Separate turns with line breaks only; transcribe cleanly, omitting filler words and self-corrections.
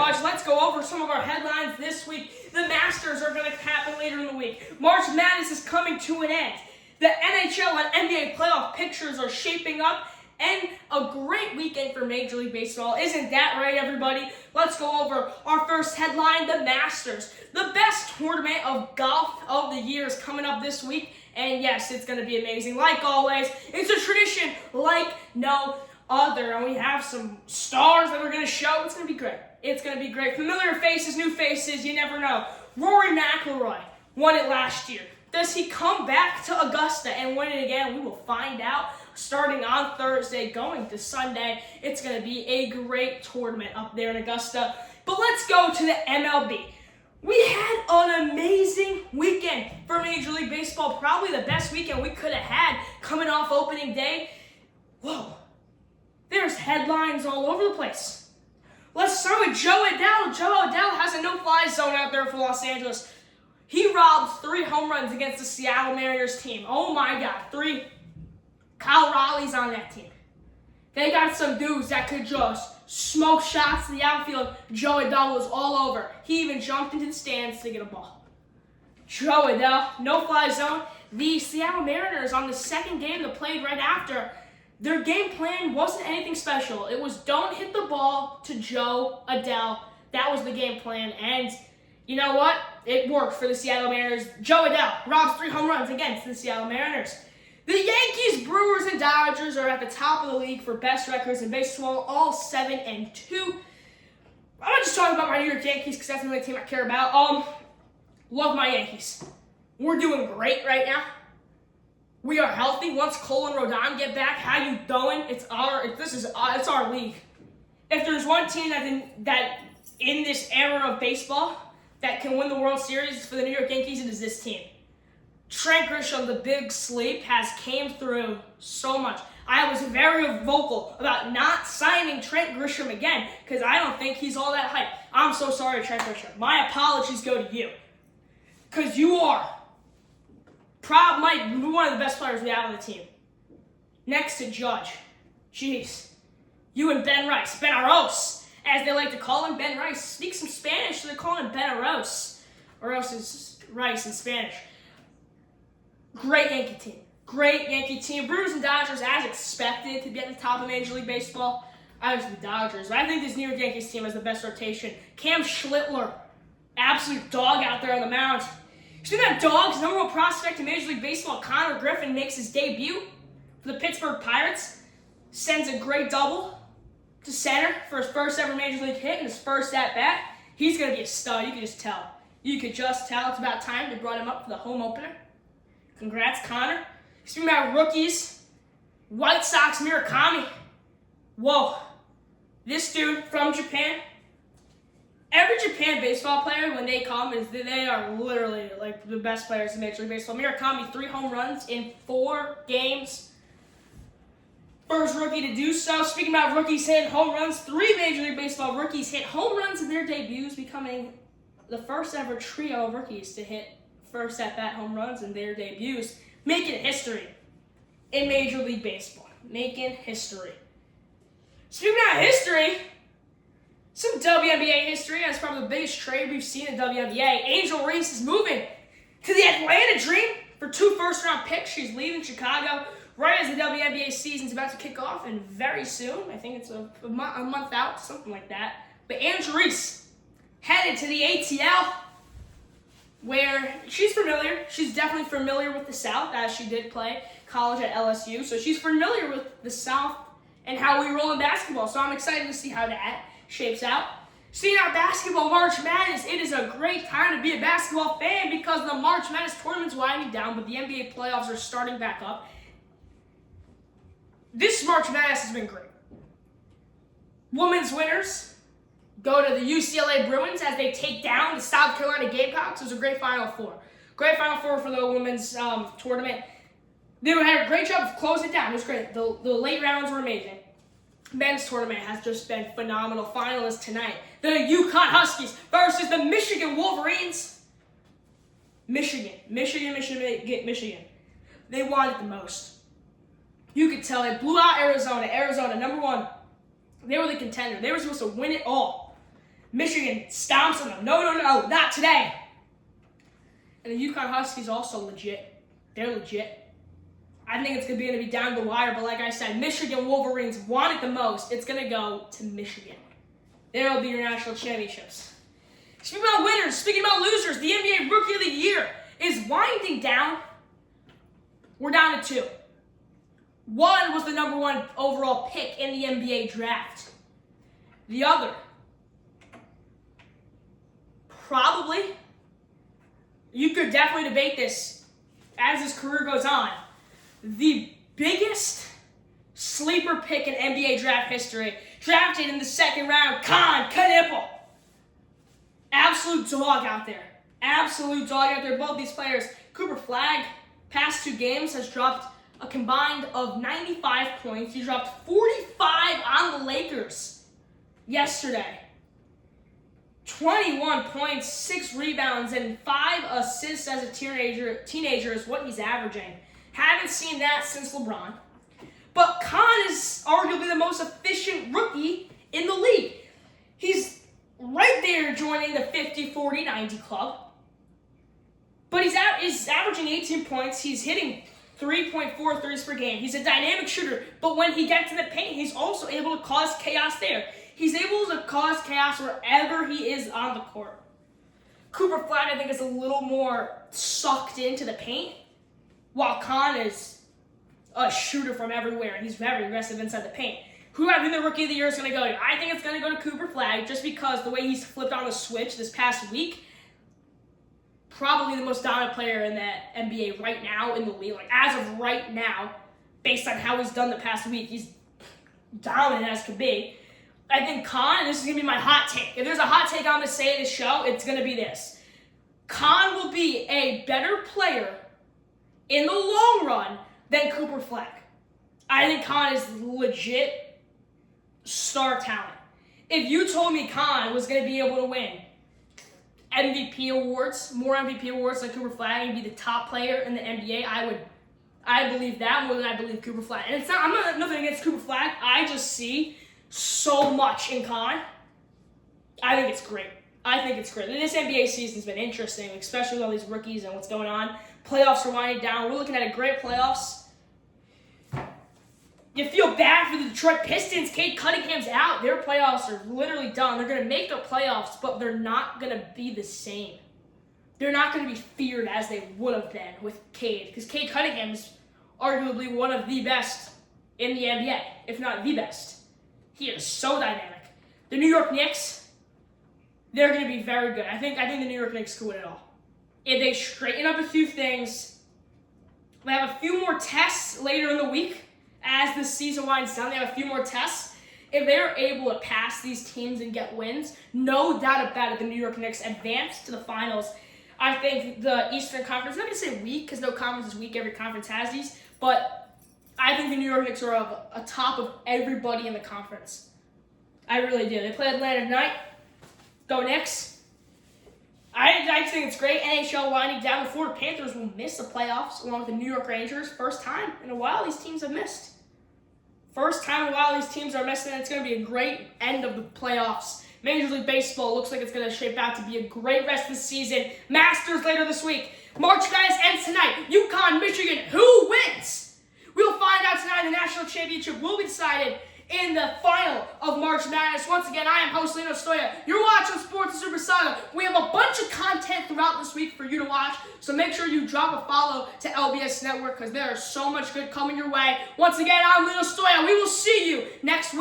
much. Let's go over some of our headlines this week. The Masters are going to happen later in the week. March Madness is coming to an end. The NHL and NBA playoff pictures are shaping up. And a great weekend for Major League Baseball. Isn't that right, everybody? Let's go over our first headline, the Masters. The best tournament of golf of the year is coming up this week. And yes, it's going to be amazing. Like always, it's a tradition like no other. And we have some stars that are going to show. It's going to be great. It's going to be great. Familiar faces, new faces, you never know. Rory McIlroy won it last year. Does he come back to Augusta and win it again? We will find out starting on Thursday, going to Sunday. It's going to be a great tournament up there in Augusta. But let's go to the MLB. We had an amazing weekend for Major League Baseball. Probably the best weekend we could have had coming off opening day. Whoa. There's headlines all over the place. Let's start with Joe Adell. Joe Adell has a no-fly zone out there for Los Angeles. He robbed 3 home runs against the Seattle Mariners team. Oh my God, 3. Kyle Raleigh's on that team. They got some dudes that could just smoke shots to the outfield. Joe Adell was all over. He even jumped into the stands to get a ball. Joe Adell, no-fly zone. The Seattle Mariners on the second game that played right after, their game plan wasn't anything special. It was don't hit the ball to Joe Adell. That was the game plan. And you know what? It worked for the Seattle Mariners. Joe Adell robs 3 home runs against the Seattle Mariners. The Yankees, Brewers, and Dodgers are at the top of the league for best records in baseball, all 7-2. I'm not just talking about my New York Yankees because that's the only team I care about. Love my Yankees. We're doing great right now. We are healthy. Once Cole and Rodon get back, how you doing? It's our league. If there's one team that in this era of baseball that can win the World Series for the New York Yankees, it is this team. Trent Grisham, the big sleep, has came through so much. I was very vocal about not signing Trent Grisham again because I don't think he's all that hype. I'm so sorry, Trent Grisham. My apologies go to you because you are probably one of the best players we have on the team. Next to Judge. Jeez. You and Ben Rice. Ben Aros, as they like to call him. Ben Rice speaks some Spanish, so they call him Ben Aros. Or else it's Rice in Spanish. Great Yankee team. Great Yankee team. Brewers and Dodgers, as expected, to be at the top of Major League Baseball. I was the Dodgers. But I think this New York Yankees team has the best rotation. Cam Schlittler, absolute dog out there on the mound. Speaking of dogs, number 1 prospect in Major League Baseball, Connor Griffin, makes his debut for the Pittsburgh Pirates. Sends a great double to center for his first ever Major League hit and his first at-bat. He's going to be a stud. You can just tell. You could just tell. It's about time they brought him up for the home opener. Congrats, Connor. Speaking about rookies, White Sox Murakami. Whoa. This dude from Japan. Every Japan baseball player, when they come, they are literally like the best players in Major League Baseball. Murakami, 3 home runs in 4 games. First rookie to do so. Speaking about rookies hitting home runs, 3 Major League Baseball rookies hit home runs in their debuts, becoming the first ever trio of rookies to hit first at-bat home runs in their debuts, making history in Major League Baseball. Making history. Speaking of history, some WNBA history. That's probably the biggest trade we've seen in WNBA. Angel Reese is moving to the Atlanta Dream for 2 first-round picks. She's leaving Chicago right as the WNBA season's about to kick off, and very soon, I think it's a month out, something like that. But Angel Reese headed to the ATL, where she's familiar. She's definitely familiar with the South, as she did play college at LSU. So she's familiar with the South and how we roll in basketball. So I'm excited to see how that shapes out. Seeing our basketball March Madness, it is a great time to be a basketball fan because the March Madness tournament's winding down, but the NBA playoffs are starting back up. This March Madness has been great. Women's winners go to the UCLA Bruins as they take down the South Carolina Gamecocks. It was a great Final Four. Great Final Four for the women's tournament. They had a great job of closing it down. It was great. The late rounds were amazing. Men's tournament has just been phenomenal. Finalists tonight. The UConn Huskies versus the Michigan Wolverines. Michigan. They wanted the most. You could tell they blew out Arizona. Arizona, number 1. They were the contender. They were supposed to win it all. Michigan stomps on them. No, not today. And the UConn Huskies also legit. They're legit. I think it's going to be down the wire, but like I said, Michigan Wolverines want it the most. It's going to go to Michigan. There will be your national championships. Speaking about winners, speaking about losers, the NBA Rookie of the Year is winding down. We're down to 2. One was the number 1 overall pick in the NBA draft. The other, probably, you could definitely debate this as his career goes on, the biggest sleeper pick in NBA draft history, drafted in the 2nd round, Knipple. Absolute dog out there. Absolute dog out there. Both these players. Cooper Flagg, past 2 games, has dropped a combined of 95 points. He dropped 45 on the Lakers yesterday. 21 points, 6 rebounds, and 5 assists as a teenager is what he's averaging. Haven't seen that since LeBron. But Khan is arguably the most efficient rookie in the league. He's right there joining the 50-40-90 club. But he's averaging 18 points. He's hitting 3.4 threes per game. He's a dynamic shooter. But when he gets in the paint, he's also able to cause chaos there. He's able to cause chaos wherever he is on the court. Cooper Flagg, I think, is a little more sucked into the paint, while Khan is a shooter from everywhere, and he's very aggressive inside the paint. Who I think the Rookie of the Year is going to go to? I think it's going to go to Cooper Flagg, just because the way he's flipped on the switch this past week. Probably the most dominant player in the NBA right now in the league. Like, as of right now, based on how he's done the past week, he's dominant as could be. I think Khan, and this is going to be my hot take. If there's a hot take I'm going to say in this show, it's going to be this. Khan will be a better player in the long run than Cooper Flagg. I think Khan is legit star talent. If you told me Khan was going to be able to win MVP awards, more MVP awards than Cooper Flagg, and be the top player in the NBA, I believe that more than I believe Cooper Flagg. And I'm not nothing against Cooper Flagg. I just see so much in Khan. I think it's great. This NBA season's been interesting, especially with all these rookies and what's going on. Playoffs are winding down. We're looking at a great playoffs. You feel bad for the Detroit Pistons. Cade Cunningham's out. Their playoffs are literally done. They're going to make the playoffs, but they're not going to be the same. They're not going to be feared as they would have been with Cade, because Cade Cunningham is arguably one of the best in the NBA, if not the best. He is so dynamic. The New York Knicks, they're going to be very good. I think the New York Knicks could win it all. If they straighten up a few things, they have a few more tests later in the week as the season winds down. They have a few more tests. If they're able to pass these teams and get wins, no doubt about it, the New York Knicks advance to the finals. I think the Eastern Conference, I'm not going to say weak, because no conference is weak. Every conference has these. But I think the New York Knicks are atop of everybody in the conference. I really do. They play Atlanta tonight. Go Knicks. I think it's great. NHL winding down. The Florida Panthers will miss the playoffs along with the New York Rangers. First time in a while these teams have missed. First time in a while these teams are missing. It's going to be a great end of the playoffs. Major League Baseball looks like it's going to shape out to be a great rest of the season. Masters later this week. March Madness ends tonight. UConn, Michigan. Who wins? We'll find out tonight. The national championship will be decided in the final of March Madness. Once again, I am host Lino Stoya. You're watching Sports Soppressata. We have a bunch of content throughout this week for you to watch, so make sure you drop a follow to LBS Network, because there is so much good coming your way. Once again, I'm Lino Stoya. We will see you next week.